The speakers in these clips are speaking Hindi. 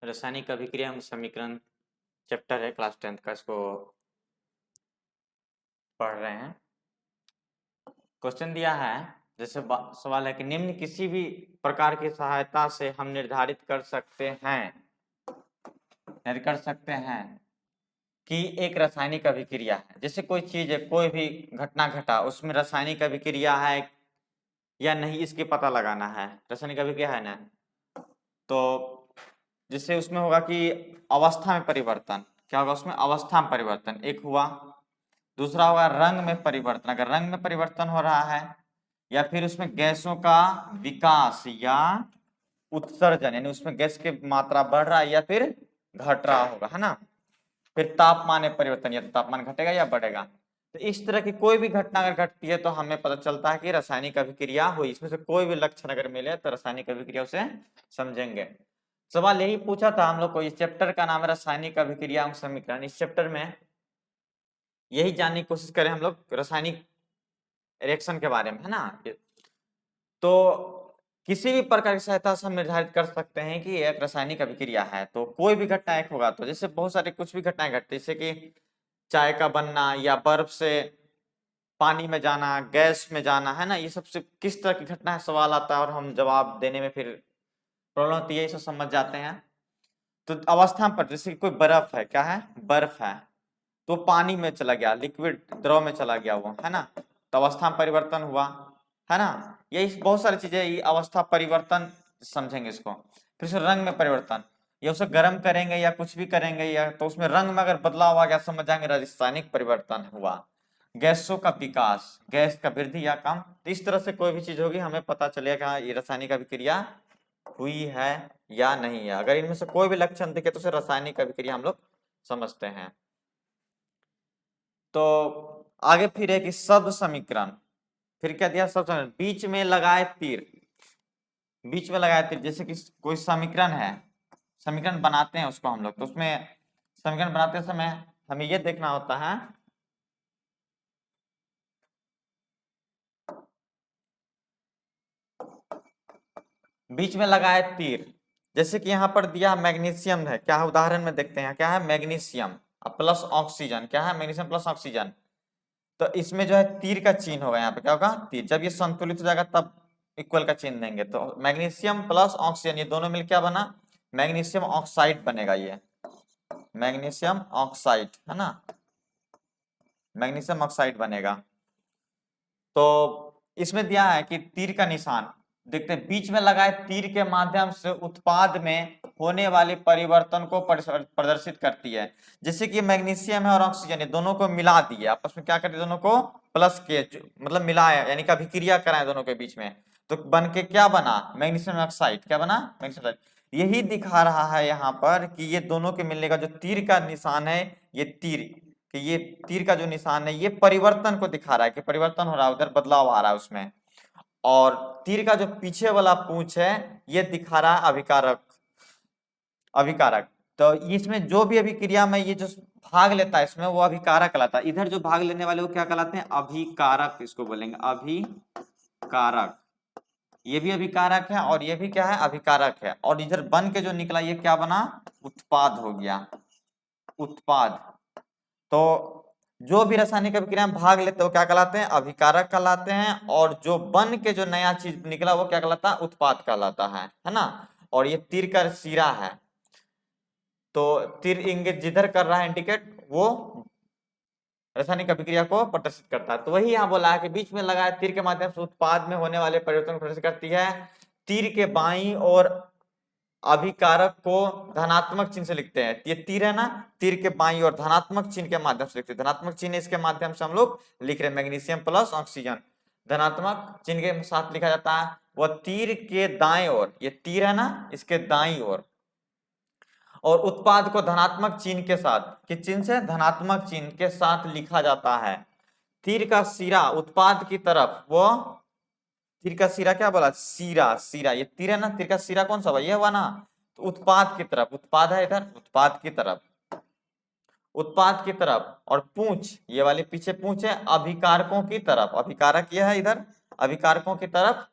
रासायनिक अभिक्रिया एवं समीकरण चैप्टर है क्लास 10th का, इसको पढ़ रहे हैं। क्वेश्चन दिया है, जैसे सवाल है कि निम्न किसी भी प्रकार की सहायता से हम निर्धारित कर सकते हैं कि एक रासायनिक अभिक्रिया है। जैसे कोई चीज है, कोई भी घटना घटा, उसमें रासायनिक अभिक्रिया है या नहीं, इसकी पता लगाना है। रासायनिक अभिक्रिया है ना, तो जिससे उसमें होगा कि अवस्था में परिवर्तन। क्या होगा उसमें? अवस्था में परिवर्तन एक हुआ। दूसरा होगा रंग में परिवर्तन, अगर रंग में परिवर्तन हो रहा है, या फिर उसमें गैसों का विकास या उत्सर्जन, यानी उसमें गैस की मात्रा बढ़ रहा है या फिर घट रहा होगा, है ना। फिर तापमान में परिवर्तन, या तो तापमान घटेगा या बढ़ेगा। तो इस तरह की कोई भी घटना अगर घटती है तो हमें पता चलता है कि रासायनिक अभिक्रिया हुई। इसमें से कोई भी लक्षण अगर मिले तो रासायनिक अभिक्रिया उसे समझेंगे। सवाल यही पूछा था हम लोग को। इस चैप्टर का नाम है रासायनिक अभिक्रिया एवं समीकरण। इस चैप्टर में यही जानने की कोशिश करें हम लोग रासायनिक रिएक्शन के बारे में, है ना। तो किसी भी प्रकार की सहायता से हम निर्धारित कर सकते हैं कि एक रासायनिक अभिक्रिया है। तो कोई भी घटना एक होगा, तो जैसे बहुत सारी कुछ भी घटनाएं घटती, जैसे कि चाय का बनना या बर्फ से पानी में जाना, गैस में जाना, है ना। ये सबसे किस तरह की घटना है सवाल आता है, और हम जवाब देने में फिर प्रॉब्लम होती है, ये सब समझ जाते हैं। तो अवस्था पर, जैसे कोई बर्फ है, क्या है? बर्फ है, तो पानी में चला गया, लिक्विड द्रव में चला गया वो, है ना। तो अवस्था में परिवर्तन हुआ, है ना। यही बहुत सारी चीजें, ये अवस्था परिवर्तन समझेंगे इसको। फिर उसे रंग में परिवर्तन, या उसे गर्म करेंगे या कुछ भी करेंगे, या तो उसमें रंग में अगर बदलाव आ गया, समझ जाएंगे रासायनिक परिवर्तन हुआ। गैसों का विकास, गैस का वृद्धि या कम, तो इस तरह से कोई भी चीज होगी हमें पता चलेगा ये रासायनिक अभिक्रिया हुई है या नहीं है। अगर इनमें से कोई भी लक्षण दिखे तो उसे रासायनिक अभिक्रिया हम लोग समझते हैं। तो आगे फिर एक शब्द समीकरण, फिर क्या दिया? शब्द समीकरण, बीच में लगाए तीर। बीच में लगाए तीर, जैसे कि कोई समीकरण है, समीकरण बनाते हैं उसको हम लोग, तो उसमें समीकरण बनाते समय हमें यह देखना होता है बीच में लगाए तीर। जैसे कि यहाँ पर दिया मैग्नीशियम है, क्या है? उदाहरण में देखते हैं क्या है। मैग्नीशियम प्लस ऑक्सीजन, क्या है? Magnesium plus oxygen. तो इसमें जो है तीर का चिन्ह होगा, यहाँ पे क्या होगा? तीर। जब ये संतुलित हो जाएगा तब इक्वल का चिन्ह देंगे। तो मैग्नीशियम प्लस ऑक्सीजन, ये दोनों मिल क्या बना? मैग्नीशियम ऑक्साइड बनेगा। ये मैग्नीशियम ऑक्साइड, है ना, मैग्नीशियम ऑक्साइड बनेगा। तो इसमें दिया है कि तीर का निशान, देखते हैं, बीच में लगाए तीर के माध्यम से उत्पाद में होने वाले परिवर्तन को प्रदर्शित करती है। जैसे कि मैग्नीशियम है और ऑक्सीजन, ये दोनों को मिला दिए, आपस में क्या करते, दोनों को प्लस के, मतलब मिलाया, यानी कि अभिक्रिया कराए दोनों के बीच में। तो बन के क्या बना? Magnesium oxide. क्या बना? Magnesium oxide. यही दिखा रहा है यहाँ पर कि ये दोनों के मिलने का जो तीर का निशान है, ये तीर, कि ये तीर का जो निशान है ये परिवर्तन को दिखा रहा है, कि परिवर्तन हो रहा है, उधर बदलाव आ रहा है उसमें। और तीर का जो पीछे वाला पूंछ है ये दिखा रहा है अभिकारक। अभिकारक, तो इसमें जो भी अभिक्रिया में ये जो भाग लेता है इसमें, वो अभिकारक कहलाता है। इधर जो भाग लेने वाले वो क्या कहलाते हैं? अभिकारक, इसको बोलेंगे अभिकारक। ये भी अभिकारक है और ये भी क्या है? अभिकारक है। और इधर बन के जो निकला ये क्या बना? उत्पाद हो गया, उत्पाद। तो जो भी रासायनिक अभिक्रिया में भाग लेते हैं वो क्या कहलाते हैं? अभिकारक कहलाते हैं। और जो बन के जो नया चीज निकला वो क्या कहलाता है? उत्पाद कहलाता है ना। और ये तीर का सिरा है, तो तीर इंगित जिधर कर रहा है इंडिकेट, वो रासायनिक अभिक्रिया को प्रदर्शित करता है। तो वही यहाँ बोला है कि बीच में लगाए तीर के माध्यम से उत्पाद में होने वाले परिवर्तन को प्रदर्शित करती है। तीर के बाईं और अभिकारक को धनात्मक चिन्ह से लिखते हैं। ये तीर है ना, तीर के बाईं और धनात्मक चिन्ह के माध्यम से लिखते हैं। धनात्मक चिन्ह इसके माध्यम से हम लोग लिख रहे हैं, मैग्नीशियम प्लस ऑक्सीजन धनात्मक चिन्ह के साथ लिखा जाता है। वह तीर के दाएं ओर, ये तीर है ना, इसके दाईं ओर, और उत्पाद को धनात्मक चिन्ह के साथ, किस चिन्ह से? धनात्मक चिन्ह के साथ लिखा जाता है। तीर का सिरा उत्पाद की तरफ, वो तीर का सिरा क्या बोला? सिरा, सिरा, ये तीर है ना, तीर का सिरा कौन सा हुआ? ये हुआ ना। तो उत्पाद की तरफ, उत्पाद है इधर, उत्पाद की तरफ, उत्पाद की तरफ। और पूंछ, ये वाली पीछे पूंछ है, अभिकारकों की तरफ। अभिकारक ये है इधर, अभिकारकों की तरफ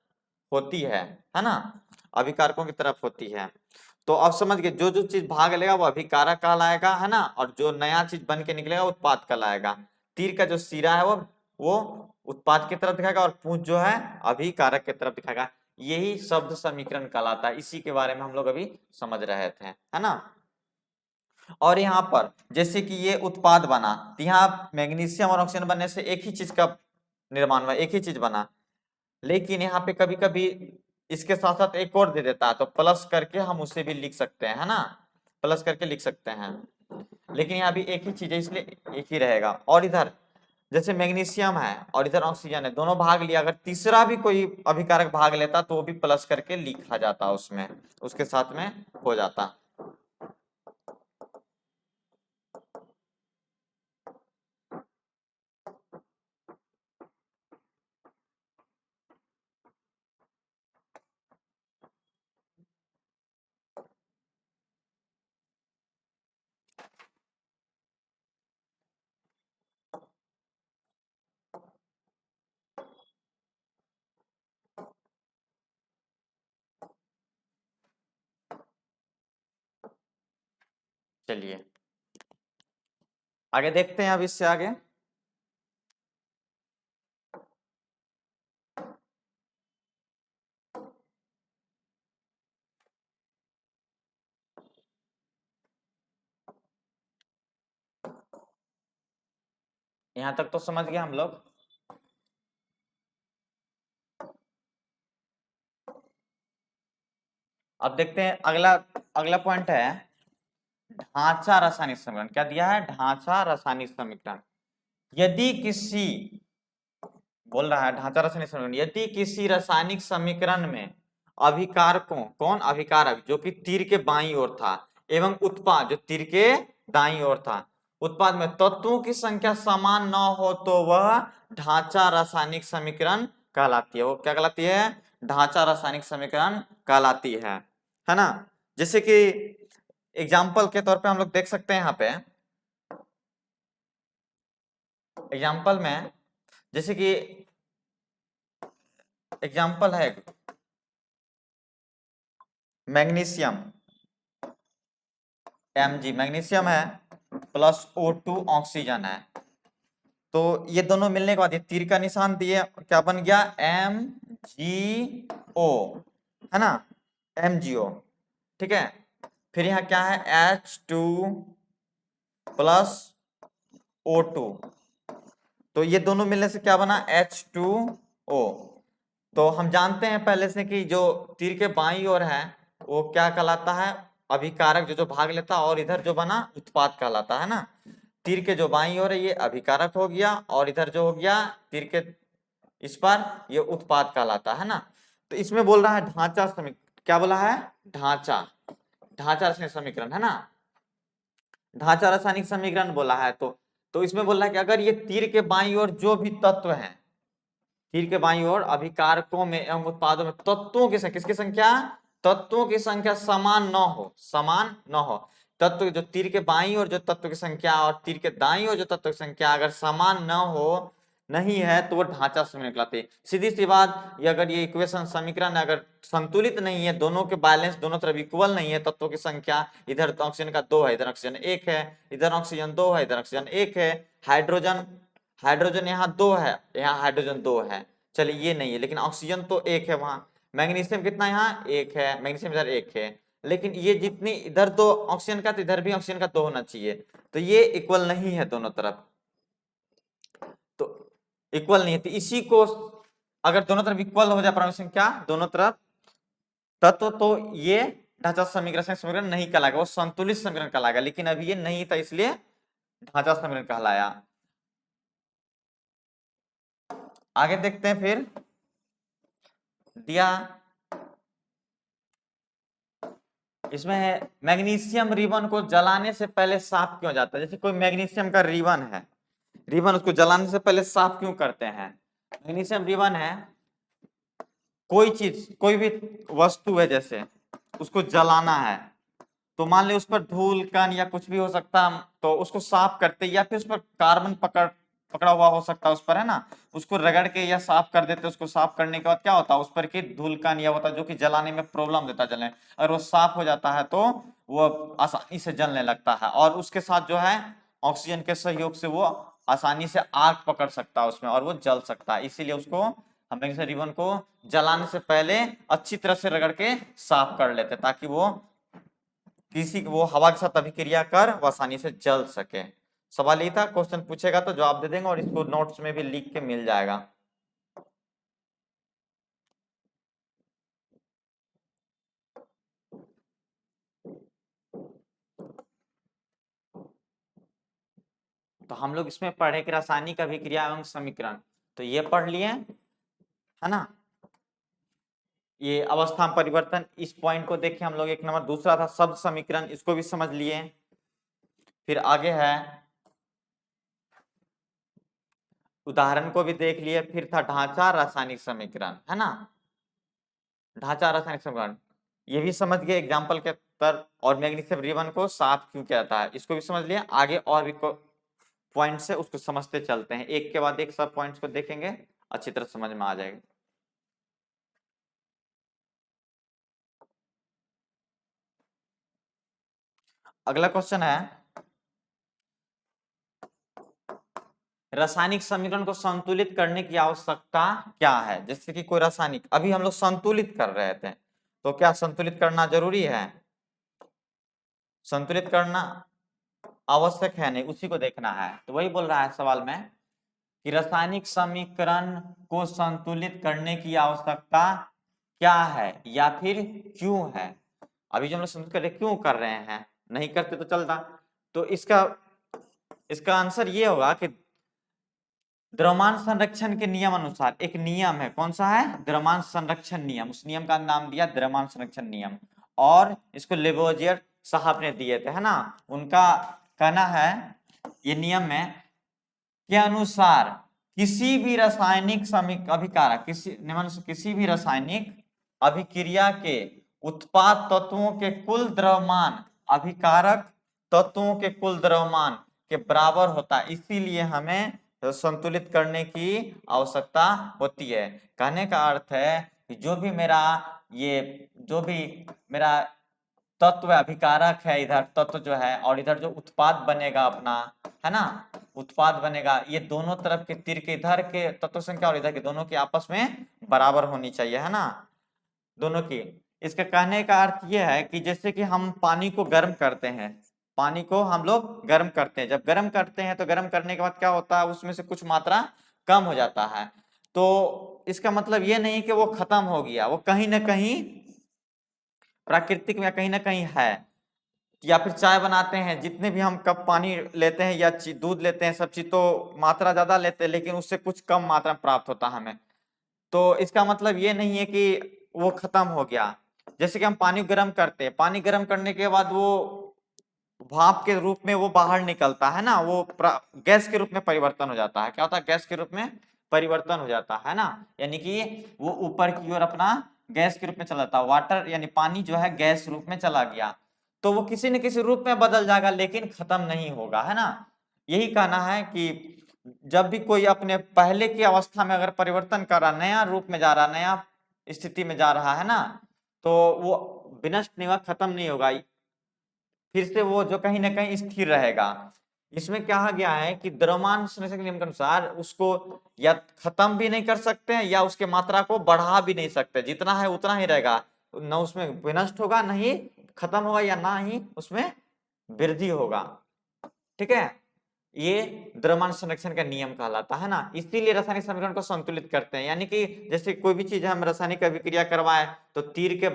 होती है ना, अभिकारकों की तरफ होती है। तो अब समझ गए, जो जो चीज भाग लेगा वो अभिकारक कहलाएगा, है ना, और जो नया चीज बन के निकलेगा उत्पाद कहलाएगा। तीर का जो सिरा है वो उत्पाद की तरफ दिखाएगा और पूंछ जो है अभिकारक की तरफ दिखाएगा। यही शब्द समीकरण कहलाता है, इसी के बारे में हम लोग अभी समझ रहे थे, है ना। और यहाँ पर जैसे कि ये उत्पाद बना, तो यहाँ मैग्नीशियम और ऑक्सीजन बनने से एक ही चीज का निर्माण हुआ, एक ही चीज बना। लेकिन यहाँ पे कभी कभी इसके साथ साथ एक और दे देता है, तो प्लस करके हम उसे भी लिख सकते हैं, है ना, प्लस करके लिख सकते हैं। लेकिन यहाँ भी एक ही चीज है, इसलिए एक ही रहेगा। और इधर जैसे मैग्नीशियम है और इधर ऑक्सीजन है, दोनों भाग लिया, अगर तीसरा भी कोई अभिकारक भाग लेता तो वो भी प्लस करके लिखा जाता, उसमें उसके साथ में हो जाता। चलिए आगे देखते हैं, अब इससे आगे यहाँ तक तो समझ गए हम लोग। अब देखते हैं अगला, अगला पॉइंट है ढांचा रासायनिक समीकरण। क्या दिया है? ढांचा रासायनिक समीकरण। यदि किसी, बोल रहा है ढांचा रासायनिक समीकरण, यदि किसी रासायनिक समीकरण में अभिकारकों, कौन अभिकारक, जो कि तीर के बाईं ओर था, एवं उत्पाद जो तीर के दाईं ओर था, उत्पाद में तत्वों की संख्या समान न हो तो वह ढांचा रासायनिक समीकरण कहलाती है। वो क्या कहलाती है? ढांचा रासायनिक समीकरण कहलाती है ना। जैसे कि एग्जाम्पल के तौर पे हम लोग देख सकते हैं, यहाँ पे एग्जाम्पल में, जैसे कि एग्जाम्पल है मैग्नीशियम Mg, मैग्नीशियम है प्लस O2 ऑक्सीजन है। तो ये दोनों मिलने के बाद ये तीर का निशान दिए, क्या बन गया? MgO, है ना, MgO, ठीक है। फिर यहाँ क्या है? H2 प्लस O2, तो ये दोनों मिलने से क्या बना? H2O। तो हम जानते हैं पहले से कि जो तीर के बाईं ओर है वो क्या कहलाता है? अभिकारक, जो जो भाग लेता, और इधर जो बना उत्पाद कहलाता, है ना। तीर के जो बाईं ओर है ये अभिकारक हो गया, और इधर जो हो गया तीर के इस पर ये उत्पाद कहलाता, है ना। तो इसमें बोल रहा है ढांचा समीकरण, क्या बोला है? ढांचा, ढांचा रासायनिक समीकरण, है ना, ढांचा रासायनिक समीकरण बोला है। तो इसमें बोल रहा है कि अगर ये तीर के बाईं ओर जो भी तत्व है, तीर के बाईं ओर अभिकारकों में एवं उत्पादों में तत्वों की संख्या, किसकी संख्या? तत्वों की संख्या समान न हो, समान न हो। तत्व जो तीर के बाईं ओर जो तत्व की संख्या और तीर के दाईं ओर जो तत्व की संख्या अगर समान न हो, नहीं है, तो वो ढांचा समीकरण कहलाते हैं। सीधी सी बात, ये अगर ये इक्वेशन समीकरण अगर संतुलित नहीं है, दोनों के बैलेंस दोनों तरफ इक्वल नहीं है, तत्वों की संख्या, इधर तो ऑक्सीजन का 2 है, इधर ऑक्सीजन 1 है, इधर ऑक्सीजन 2 है, इधर ऑक्सीजन 1 है, हाइड्रोजन, हाइड्रोजन यहाँ 2 है, यहाँ हाइड्रोजन 2 है, चलिए ये नहीं है, लेकिन ऑक्सीजन तो 1 है वहां। मैग्नीशियम कितना? यहाँ 1 है, मैग्नीशियम इधर 1 है, लेकिन ये जितनी इधर 2 ऑक्सीजन का, तो इधर भी ऑक्सीजन का 2 होना चाहिए, तो ये इक्वल नहीं है दोनों तरफ, तो इक्वल नहीं है। तो इसी को अगर दोनों तरफ इक्वल हो जाए परमाणु संख्या दोनों तरफ तत्व, तो ये ढांचा समीकरण नहीं कहलाएगा, वो संतुलित समीकरण कहलाएगा। लेकिन अभी ये नहीं था, इसलिए ढांचा समीकरण कहलाया। आगे देखते हैं, फिर दिया इसमें है मैग्नीशियम रिबन को जलाने से पहले साफ क्यों जाता है? जैसे कोई मैग्नीशियम का रिबन है, रिबन, उसको जलाने से पहले साफ क्यों करते हैं? मैग्नीशियम रिबन है, कोई चीज, कोई भी वस्तु है, जैसे उसको जलाना है, तो मान ली उस पर धूल कण या कुछ भी हो सकता है, तो उसको साफ करते, या फिर उस पर कार्बन पकड़ पकड़ा हुआ हो सकता है उस पर, है ना, उसको रगड़ के या साफ कर देते, उसको साफ करने के बाद क्या होता है उस पर की धूल का निया होता है जो कि जलाने में प्रॉब्लम देता है जलने। अगर वो साफ हो जाता है तो वो आसानी से जलने लगता है, और उसके साथ जो है ऑक्सीजन के सहयोग से वो आसानी से आग पकड़ सकता है उसमें और वो जल सकता है। इसीलिए उसको हम मैग्नीशियम रिबन को जलाने से पहले अच्छी तरह से रगड़ के साफ कर लेते ताकि वो वो हवा के साथ अभिक्रिया कर वो आसानी से जल सके। सवाल यही था, क्वेश्चन पूछेगा तो जवाब दे देंगे और इसको नोट्स में भी लिख के मिल जाएगा। तो हम लोग इसमें पढ़े कि रासायनिक अभिक्रिया एवं समीकरण, तो ये पढ़ लिए, है ना। ये अवस्था में परिवर्तन, इस पॉइंट को देखें हम लोग, एक नंबर। दूसरा था शब्द समीकरण, इसको भी समझ लिए। फिर आगे है उदाहरण को भी देख लिए। फिर था ढांचा रासायनिक समीकरण, है ना, ढांचा रासायनिक समीकरण ये भी समझ गए एग्जाम्पल के तर। और मैग्नीशियम रिबन को साफ क्यों किया जाता है इसको भी समझ लिया। आगे और भी पॉइंट से उसको समझते चलते हैं, एक के बाद एक सब पॉइंट्स को देखेंगे, अच्छी तरह समझ में आ जाएगा। अगला क्वेश्चन है रासायनिक समीकरण को संतुलित करने की आवश्यकता क्या है। जैसे कि कोई रासायनिक, अभी हम लोग संतुलित कर रहे थे, तो क्या संतुलित करना जरूरी है, संतुलित करना आवश्यक है नहीं, उसी को देखना है। तो वही बोल रहा है सवाल में कि रासायनिक समीकरण को संतुलित करने की आवश्यकता क्या है या फिर क्यों है। अभी जो हम लोग संतुलित कर रहे क्यों कर रहे हैं, नहीं करते तो चलता। तो इसका इसका आंसर ये होगा कि द्रव्यमान संरक्षण के नियम अनुसार एक नियम है, कौन सा है, द्रव्यमान संरक्षण नियम, उस नियम का नाम दिया द्रव्यमान संरक्षण नियम। और इसको लेवोजियर साहब ने दिए थे, है ना। उनका कहना है ये नियम में के अनुसार किसी भी रासायनिक अभिकारक, किसी भी रासायनिक अभिक्रिया के उत्पाद तत्वों के कुल द्रव्यमान अभिकारक तत्वों के कुल द्रव्यमान के बराबर होता है। इसीलिए हमें संतुलित करने की आवश्यकता होती है। कहने का अर्थ है कि जो भी मेरा तत्व अभिकारक है, इधर तत्व जो है, और इधर जो उत्पाद बनेगा अपना, है ना, उत्पाद बनेगा, ये दोनों तरफ के तीर के इधर के तत्व संख्या और इधर के दोनों की आपस में बराबर होनी चाहिए, है ना, दोनों की। इसके कहने का अर्थ ये है कि जैसे कि हम पानी को गर्म करते हैं, पानी को हम लोग गर्म करते हैं, जब गर्म करते हैं तो गर्म करने के बाद क्या होता है उसमें से कुछ मात्रा कम हो जाता है। तो इसका मतलब ये नहीं कि वो खत्म हो गया, वो कहीं ना कहीं प्राकृतिक में कहीं ना कहीं है। या फिर चाय बनाते हैं, जितने भी हम कप पानी लेते हैं या दूध लेते हैं, सब चीज तो मात्रा ज्यादा लेते हैं लेकिन उससे कुछ कम मात्रा में प्राप्त होता है हमें। तो इसका मतलब ये नहीं है कि वो खत्म हो गया। जैसे कि हम पानी गर्म करते हैं, पानी गर्म करने के बाद वो भाप के रूप में वो बाहर निकलता है ना, वो गैस के रूप में परिवर्तन हो जाता है। क्या होता है, गैस के रूप में परिवर्तन हो जाता है ना, यानी कि वो ऊपर की ओर अपना गैस के रूप में चला जाता है। वाटर यानी पानी जो है गैस रूप में चला गया तो वो किसी न किसी रूप में बदल जाएगा लेकिन खत्म नहीं होगा, है ना। यही कहना है कि जब भी कोई अपने पहले की अवस्था में अगर परिवर्तन कर रहा, नया रूप में जा रहा, नया स्थिति में जा रहा है ना, तो वो विनष्ट नहीं होगा, खत्म नहीं होगा, फिर से वो जो कहीं ना कहीं स्थिर रहेगा। इसमें कहा गया है कि द्रव्यमान संरक्षण के नियम के अनुसार उसको या खत्म भी नहीं कर सकते हैं या उसके मात्रा को बढ़ा भी नहीं सकते, जितना है उतना ही रहेगा, न उसमें विनष्ट होगा, न ही खत्म होगा, या ना ही उसमें वृद्धि होगा। ठीक है, ये द्रव्यमान संरक्षण का नियम कहलाता है ना। इसीलिए रासायनिक समीकरण को संतुलित करते हैं, यानी कि जैसे कोई भी चीज हम रासायनिक अभिक्रिया करवाए तो तीर के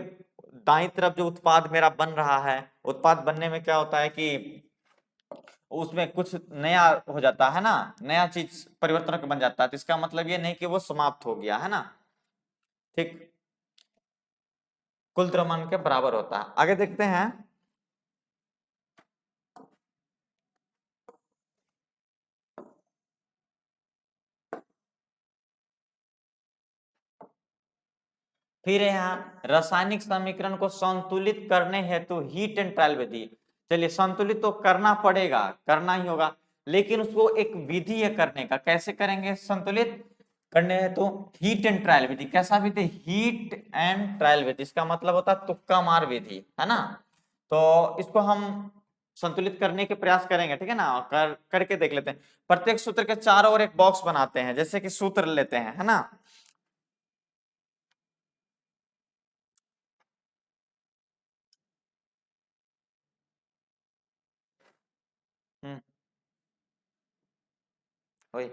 दाईं तरफ जो उत्पाद मेरा बन रहा है, उत्पाद बनने में क्या होता है कि उसमें कुछ नया हो जाता है ना, नया चीज परिवर्तन का बन जाता है। तो इसका मतलब ये नहीं कि वो समाप्त हो गया, है ना। ठीक, कुल द्रव्यमान के बराबर होता है। आगे देखते हैं फिर यहाँ रासायनिक समीकरण को संतुलित करने हेतु हीट एंड ट्रायल विधि। चलिए, संतुलित तो करना पड़ेगा, करना ही होगा, लेकिन उसको एक विधि है करने का, कैसे करेंगे संतुलित करने हैं तो हीट एंड ट्रायल विधि। कैसा विधि? हीट एंड ट्रायल विधि। इसका मतलब होता है तुक्का मार विधि, है ना। तो इसको हम संतुलित करने के प्रयास करेंगे, ठीक है ना। करके देख लेते हैं। प्रत्येक सूत्र के चारों ओर एक बॉक्स बनाते हैं, जैसे कि सूत्र लेते हैं, है ना। हम्म, वही।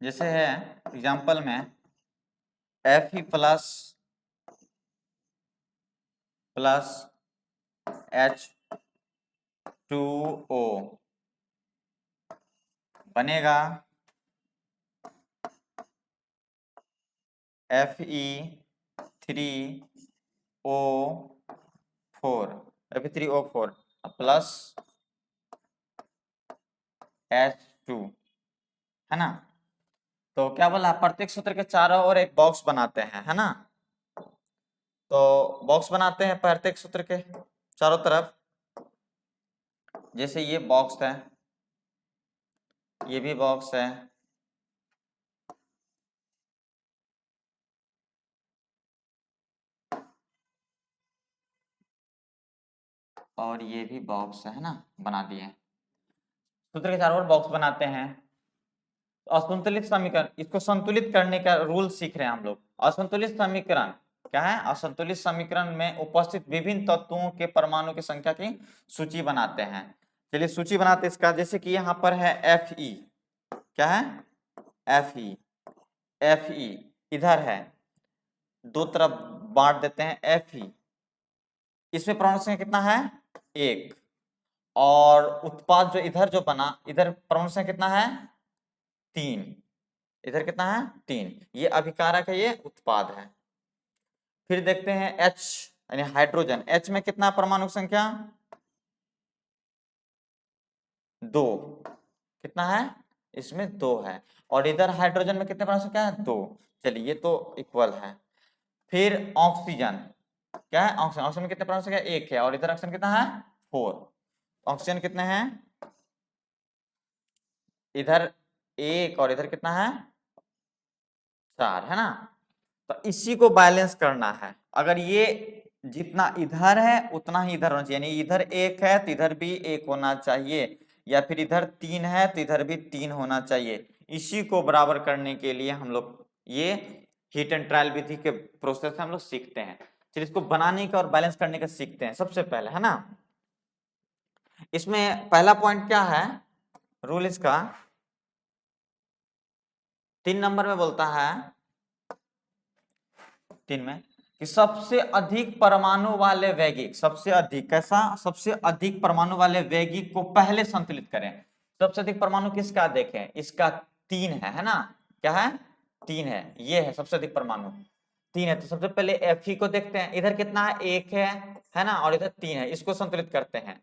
जैसे है एग्जाम्पल में एफ ई प्लस H2O बनेगा Fe3O4 प्लस H2, है ना। तो क्या बोला, प्रत्येक सूत्र के चारों ओर एक बॉक्स बनाते हैं, है ना। तो बॉक्स बनाते हैं प्रत्येक सूत्र के चारों तरफ। जैसे ये बॉक्स है, ये भी बॉक्स है, और ये भी बॉक्स है ना, बना दिए। सूत्र के चारों ओर बॉक्स बनाते हैं। असंतुलित समीकरण, इसको संतुलित करने का रूल सीख रहे हैं हम लोग। असंतुलित समीकरण क्या है? असंतुलित समीकरण में उपस्थित विभिन्न तत्वों के परमाणु की संख्या की सूची बनाते हैं। चलिए सूची बनाते हैं इसका। जैसे कि यहाँ पर है Fe, क्या है? Fe इधर है, दो तरफ बांट देते हैं Fe। इसमें परमाणु संख्या कितना है? 1। और उत्पाद जो इधर जो बना, इधर परमाणु संख्या कितना है? 3। इधर कितना है? 3। ये अभिकारक है, ये उत्पाद है। फिर देखते हैं H यानी हाइड्रोजन। H में कितना परमाणु संख्या? 2। कितना है? इसमें 2 है। और इधर हाइड्रोजन में कितने परमाणु संख्या है? 2। चलिए ये तो इक्वल है। फिर ऑक्सीजन, क्या है? ऑक्सीजन। ऑक्सीजन में कितने परमाणु संख्या? 1 है। और इधर ऑक्सीजन कितना है? 4। ऑक्सीजन कितने हैं? इधर 1 और इधर कितना है? 4, है ना। तो इसी को बैलेंस करना है। अगर ये जितना इधर है उतना ही इधर होना चाहिए, यानी इधर 1 है तो इधर भी 1 होना चाहिए, या फिर इधर 3 है तो इधर भी 3 होना चाहिए। इसी को बराबर करने के लिए हम लोग ये हीट एंड ट्रायल विधि के प्रोसेस हम लोग सीखते हैं। चलिए इसको बनाने का और बैलेंस करने का सीखते हैं सबसे पहले, है ना। इसमें पहला पॉइंट क्या है रूल इसका? 3 नंबर में बोलता है, 3 में कि सबसे अधिक परमाणु वाले वैगिक, सबसे अधिक कैसा? सबसे अधिक परमाणु वाले वैगिक को पहले संतुलित करें। सबसे अधिक परमाणु किसका देखें? इसका 3 है ना। क्या है? 3 है। ये है सबसे अधिक परमाणु, 3 है। तो सबसे पहले Fe को देखते हैं। इधर कितना है? 1 है ना। और इधर 3 है। इसको संतुलित करते हैं।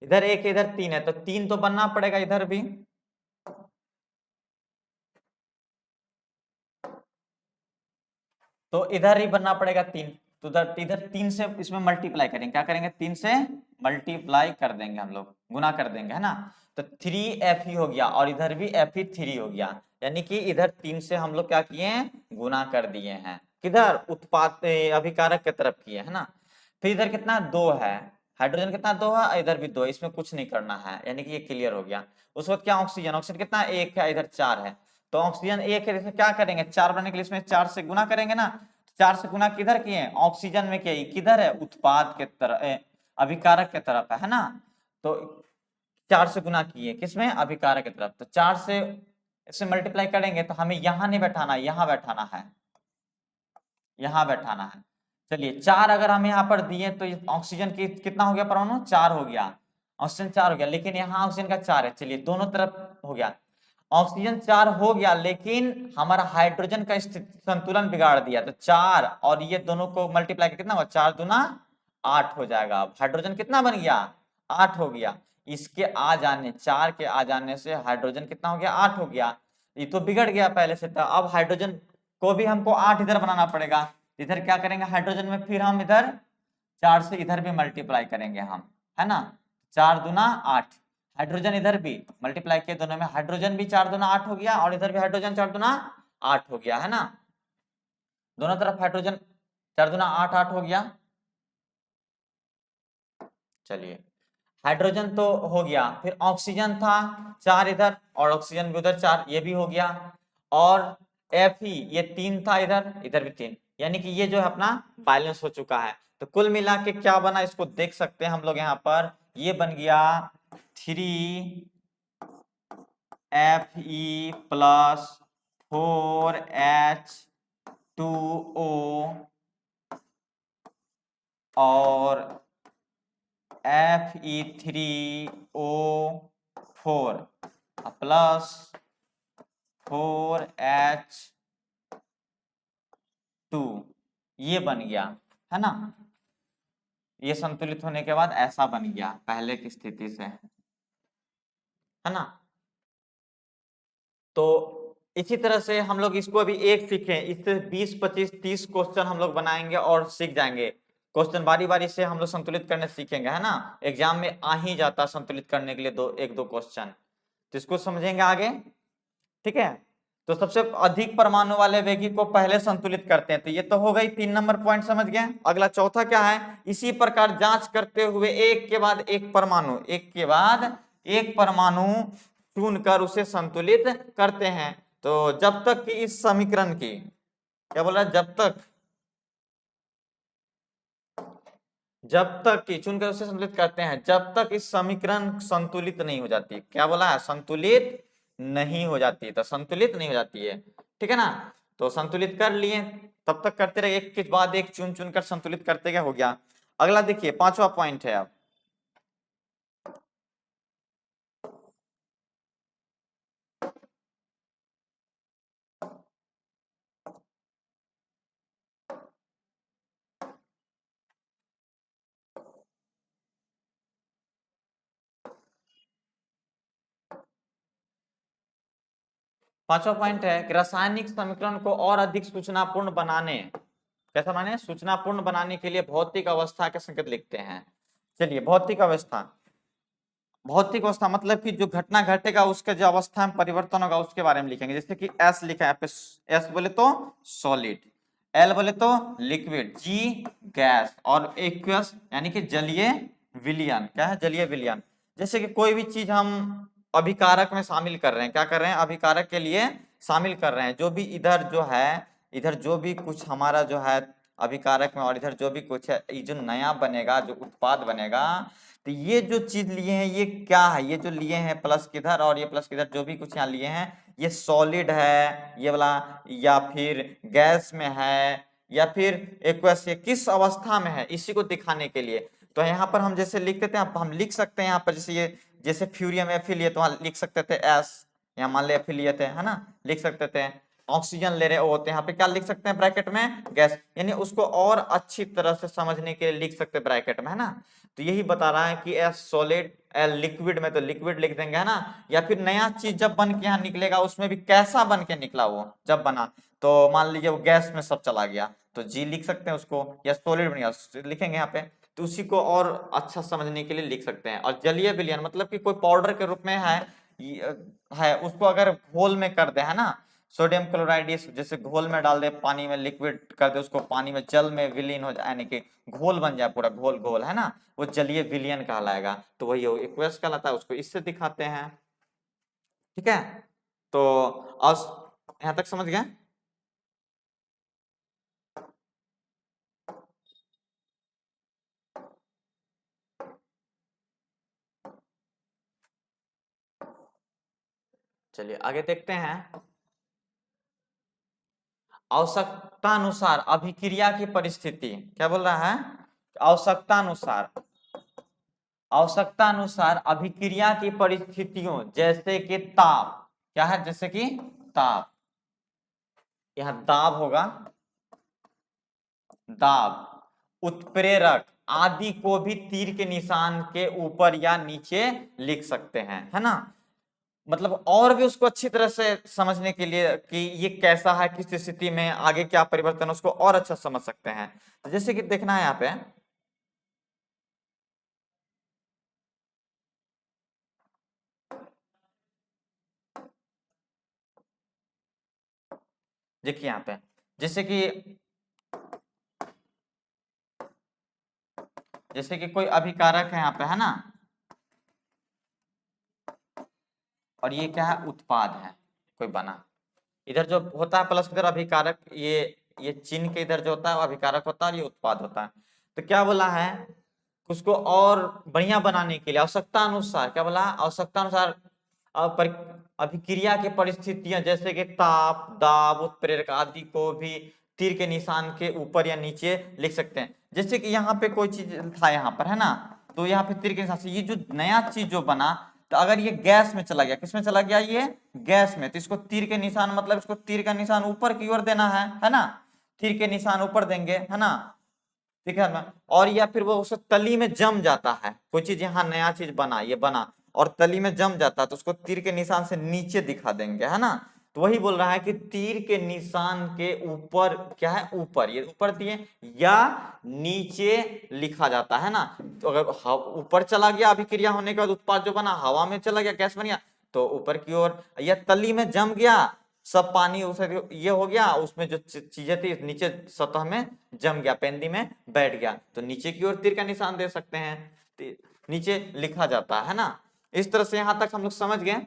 इधर 1 है, इधर 3 है, तो 3 तो बनना पड़ेगा इधर भी। तो इधर ही बनना पड़ेगा 3। तो इधर 3 से इसमें मल्टीप्लाई करेंगे। क्या करेंगे? 3 से मल्टीप्लाई कर देंगे हम लोग, गुना कर देंगे, है ना। तो 3Fe हो गया, और इधर भी Fe3 हो गया। यानी कि इधर 3 से हम लोग क्या किए हैं? गुना कर दिए हैं। किधर? उत्पाद अभिकारक की तरफ किए, है ना। फिर इधर कितना? 2 है। हाइड्रोजन कितना? 2 है। इधर भी 2 है। इसमें कुछ नहीं करना है, यानी कि ये क्लियर हो गया। उस वक्त क्या? ऑक्सीजन। ऑक्सीजन कितना? 1 है। इधर 4 है। तो ऑक्सीजन 1 है, इसमें क्या करेंगे? 4 बनने के लिए इसमें 4 से गुना करेंगे ना। 4 से गुना किधर किए? ऑक्सीजन में किए। किधर है? उत्पाद के तरफ, अभिकारक के तरफ है ना। तो 4 से गुना किए किसमें? अभिकारक की तरफ। तो 4 से इसे मल्टीप्लाई करेंगे तो हमें यहां नहीं बैठाना, यहां बैठाना है, यहां बैठाना है। चलिए 4 अगर हम यहाँ पर दिए तो ऑक्सीजन की कितना हो गया परमाणु? 4 हो गया। ऑक्सीजन 4 हो गया, लेकिन यहाँ ऑक्सीजन का 4 है। चलिए दोनों तरफ हो गया। ऑक्सीजन 4 हो गया, लेकिन हमारा हाइड्रोजन का संतुलन बिगाड़ दिया। तो 4 और ये दोनों को मल्टीप्लाई कितना हुआ? 4 दूना 8 हो जाएगा। हाइड्रोजन कितना बन गया? 8 हो गया। इसके आ जाने 4 के आ जाने से हाइड्रोजन कितना हो गया 8 हो गया। ये तो बिगड़ गया पहले से था। अब हाइड्रोजन को भी हमको 8 इधर बनाना पड़ेगा। इधर क्या करेंगे हाइड्रोजन में, फिर हम इधर 4 से इधर भी मल्टीप्लाई करेंगे हम, है ना। 4 दूना 8, हाइड्रोजन इधर भी मल्टीप्लाई किए दोनों में, हाइड्रोजन भी 4 दूना 8 हो गया और इधर भी हाइड्रोजन 4 दूना 8 हो गया, है ना। दोनों तरफ हाइड्रोजन 4 दूना 8 8 हो गया। चलिए हाइड्रोजन तो हो गया, फिर ऑक्सीजन था 4 इधर और ऑक्सीजन भी उधर 4, ये भी हो गया। और Fe ये 3 था इधर, इधर भी 3, यानी कि ये जो है अपना बैलेंस हो चुका है। तो कुल मिला के क्या बना इसको देख सकते हैं हम लोग यहाँ पर, ये बन गया 3Fe प्लस 4H2O और Fe3O4 प्लस 4H2, ये बन गया, है ना। ये संतुलित होने के बाद ऐसा बन गया पहले की स्थिति से, है ना। तो इसी तरह से हम लोग इसको अभी एक सीखे, इससे 20 25 30 क्वेश्चन हम लोग बनाएंगे और सीख जाएंगे। क्वेश्चन बारी बारी से हम लोग संतुलित करने सीखेंगे, है ना। एग्जाम में आ ही जाता संतुलित करने के लिए एक दो क्वेश्चन, तो इसको समझेंगे आगे, ठीक है। तो सबसे अधिक परमाणु वाले वेगी को पहले संतुलित करते हैं, तो ये तो हो गई 3 नंबर पॉइंट समझ गए। अगला चौथा क्या है, इसी प्रकार जांच करते हुए एक के बाद एक परमाणु, एक के बाद एक परमाणु चुनकर उसे संतुलित करते हैं। तो जब तक कि इस समीकरण की, क्या बोला, जब तक कि चुनकर उसे संतुलित करते हैं, जब तक इस समीकरण संतुलित नहीं हो जाती, क्या बोला है, संतुलित नहीं हो जाती है, तो संतुलित नहीं हो जाती है, ठीक है ना। तो संतुलित कर लिए, तब तक करते रहे, एक के बाद एक चुन चुनकर संतुलित करते गए, हो गया। अगला देखिए 5वां पॉइंट है अब, 5वां पॉइंट है कि रासायनिक समीकरण को और अधिक सूचनापूर्ण बनाने, कैसा माने, सूचनापूर्ण बनाने के लिए भौतिक अवस्था के संकेत लिखते हैं। चलिए भौतिक अवस्था, भौतिक अवस्था मतलब कि जो घटना घटेगा उसके जो अवस्था में परिवर्तन होगा उसके बारे में लिखेंगे। जैसे कि एस लिखा है, एस बोले तो सॉलिड, एल बोले तो लिक्विड, जी गैस और एक्वस यानी कि जलीय विलयन, क्या है, जलीय विलयन। जैसे कि कोई भी चीज हम अभिकारक में शामिल कर रहे हैं, क्या कर रहे हैं, अभिकारक के लिए शामिल कर रहे हैं। जो भी इधर जो है, इधर जो भी कुछ हमारा जो है अभिकारक में और इधर जो भी कुछ है, ये जो नया बनेगा, जो उत्पाद बनेगा, तो ये जो चीज लिए हैं ये क्या है, ये जो लिए हैं प्लस किधर और ये प्लस किधर, जो भी कुछ यहाँ लिए हैं, ये सॉलिड है ये वाला, या फिर गैस में है, या फिर एक्वस, ये किस अवस्था में है, इसी को दिखाने के लिए। तो यहाँ पर हम जैसे लिख देते हैं, हम लिख सकते हैं यहाँ पर, जैसे ये जैसे फ्यूरियम एफिलिएट, वहां लिख सकते थे एस, यहाँ मान ले एफिलिएट है ना, लिख सकते थे। ऑक्सीजन ले रहे होते हैं, यहाँ पे क्या लिख सकते हैं ब्रैकेट में, गैस, यानी उसको और अच्छी तरह से समझने के लिए लिख सकते हैं ब्रैकेट में, है ना। तो यही बता रहा है कि एस सॉलिड, एल लिक्विड में तो लिक्विड लिख देंगे, है ना। या फिर नया चीज जब बन के यहाँ निकलेगा उसमें भी कैसा बन के निकला वो जब बना, तो मान लीजिए वो गैस में सब चला गया, तो जी लिख सकते हैं उसको, या सॉलिड बन गया लिखेंगे यहाँ पे। तो उसी को और अच्छा समझने के लिए लिख सकते हैं। और जलीय विलयन मतलब कि कोई पाउडर के रूप में है, है उसको अगर घोल में कर दे, है ना, सोडियम क्लोराइड जैसे घोल में डाल दे, पानी में लिक्विड कर दे उसको, पानी में जल में विलीन हो जाए, यानी कि घोल बन जाए पूरा, घोल घोल, है ना, वो जलीय विलयन कहलाएगा। तो वही एक्वस कहलाता है, उसको इससे दिखाते हैं, ठीक है। तो अब यहाँ तक समझ गए। चलिए आगे देखते हैं। आवश्यकता अनुसार अभिक्रिया की परिस्थिति, क्या बोल रहा है, आवश्यकता अनुसार, आवश्यकता अनुसार अभिक्रिया की परिस्थितियों, जैसे कि ताप, क्या है, जैसे कि ताप, यह दाब होगा, दाब, उत्प्रेरक, आदि को भी तीर के निशान के ऊपर या नीचे लिख सकते हैं, है ना। मतलब और भी उसको अच्छी तरह से समझने के लिए कि ये कैसा है, किस स्थिति में आगे क्या परिवर्तन है, उसको और अच्छा समझ सकते हैं। तो जैसे कि देखना है यहाँ पे, देखिए यहाँ पे जैसे कि कोई अभिकारक है यहाँ पे, है ना, और ये क्या है, उत्पाद है कोई बना। इधर जो होता है प्लस, इधर अभिकारक, ये चिन्ह के इधर जो होता है वो अभिकारक होता है और ये उत्पाद होता है। तो क्या बोला है, उसको और बढ़िया बनाने के लिए आवश्यकता अनुसार, क्या बोला, आवश्यकता अनुसार अभिक्रिया की परिस्थितियां जैसे कि ताप, दाब, उत्प्रेरक आदि को भी तीर के निशान के ऊपर या नीचे लिख सकते हैं। जैसे कि यहाँ पे कोई चीज था यहाँ पर, है ना, तो यहाँ पे तीर के निशान से ये जो नया चीज जो बना, तो अगर ये गैस में चला गया, किसमें चला गया, ये गैस में, तो इसको तीर के निशान, मतलब इसको तीर का निशान ऊपर की ओर देना है ना, तीर के निशान ऊपर देंगे, है ना, ठीक है ना। और या फिर वो उस तली में जम जाता है, कोई चीज यहाँ नया चीज बना, ये बना और तली में जम जाता है, तो उसको तीर के निशान से नीचे दिखा देंगे, है ना। तो वही बोल रहा है कि तीर के निशान के ऊपर, क्या है, ऊपर, ये ऊपर दिए या नीचे लिखा जाता है ना। तो अगर ऊपर चला गया अभिक्रिया होने के बाद उत्पाद जो बना, हवा में चला गया, गैस बन गया, तो ऊपर की ओर, या तली में जम गया, सब पानी उसे ये हो गया, उसमें जो चीजें थी नीचे सतह में जम गया, पेंदी में बैठ गया, तो नीचे की ओर तीर का निशान दे सकते हैं, नीचे लिखा जाता है ना। इस तरह से यहां तक हम लोग समझ गए।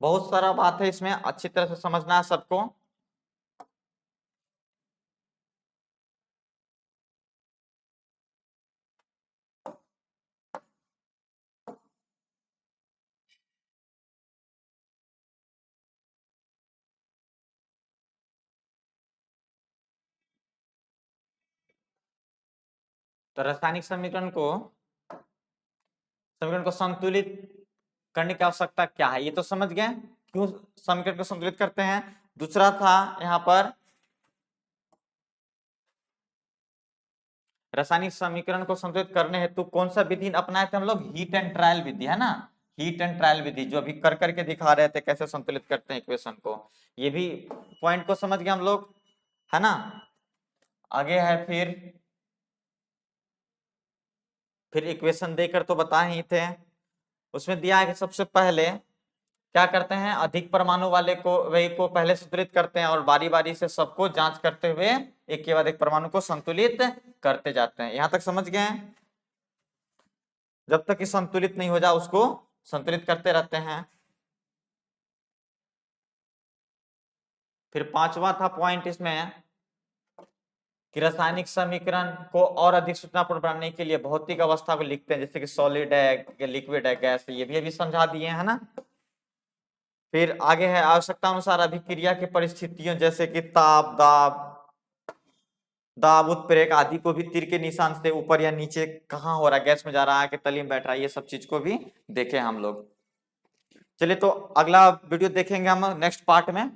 बहुत सारा बात है इसमें, अच्छी तरह से समझना है सबको। तो रासायनिक समीकरण को संतुलित करने की आवश्यकता क्या है, ये तो समझ गए, क्यों समीकरण को संतुलित करते हैं। दूसरा था यहाँ पर, रासायनिक समीकरण को संतुलित करने हेतु कौन सा विधि अपनाए थे हम लोग, हीट एंड ट्रायल विधि, है ना, हीट एंड ट्रायल विधि, जो अभी कर करके दिखा रहे थे कैसे संतुलित करते हैं इक्वेशन को। ये भी पॉइंट को समझ गए हम लोग, है ना। आगे है फिर इक्वेशन देकर तो बता ही थे, उसमें दिया है कि सबसे पहले क्या करते हैं, अधिक परमाणु वाले को वही को पहले संतुलित करते हैं और बारी बारी से सबको जांच करते हुए एक के बाद एक परमाणु को संतुलित करते जाते हैं। यहां तक समझ गए, जब तक कि संतुलित नहीं हो जाए उसको संतुलित करते रहते हैं। फिर पांचवा था पॉइंट इसमें कि रासायनिक समीकरण को और अधिक सूचनापूर्ण बनाने के लिए भौतिक अवस्था को लिखते हैं, जैसे कि सॉलिड है, लिक्विड है, गैस है, ये भी अभी समझा दिए, है ना। फिर आगे है आवश्यकता अनुसार अभिक्रिया की परिस्थितियों जैसे कि ताप, दाब, उत्प्रेरक आदि को भी तीर के निशान से ऊपर या नीचे कहाँ हो रहा है, गैस में जा रहा है कि तली में बैठ रहा है, ये सब चीज को भी देखे हम लोग। चलिए तो अगला वीडियो देखेंगे हम नेक्स्ट पार्ट में।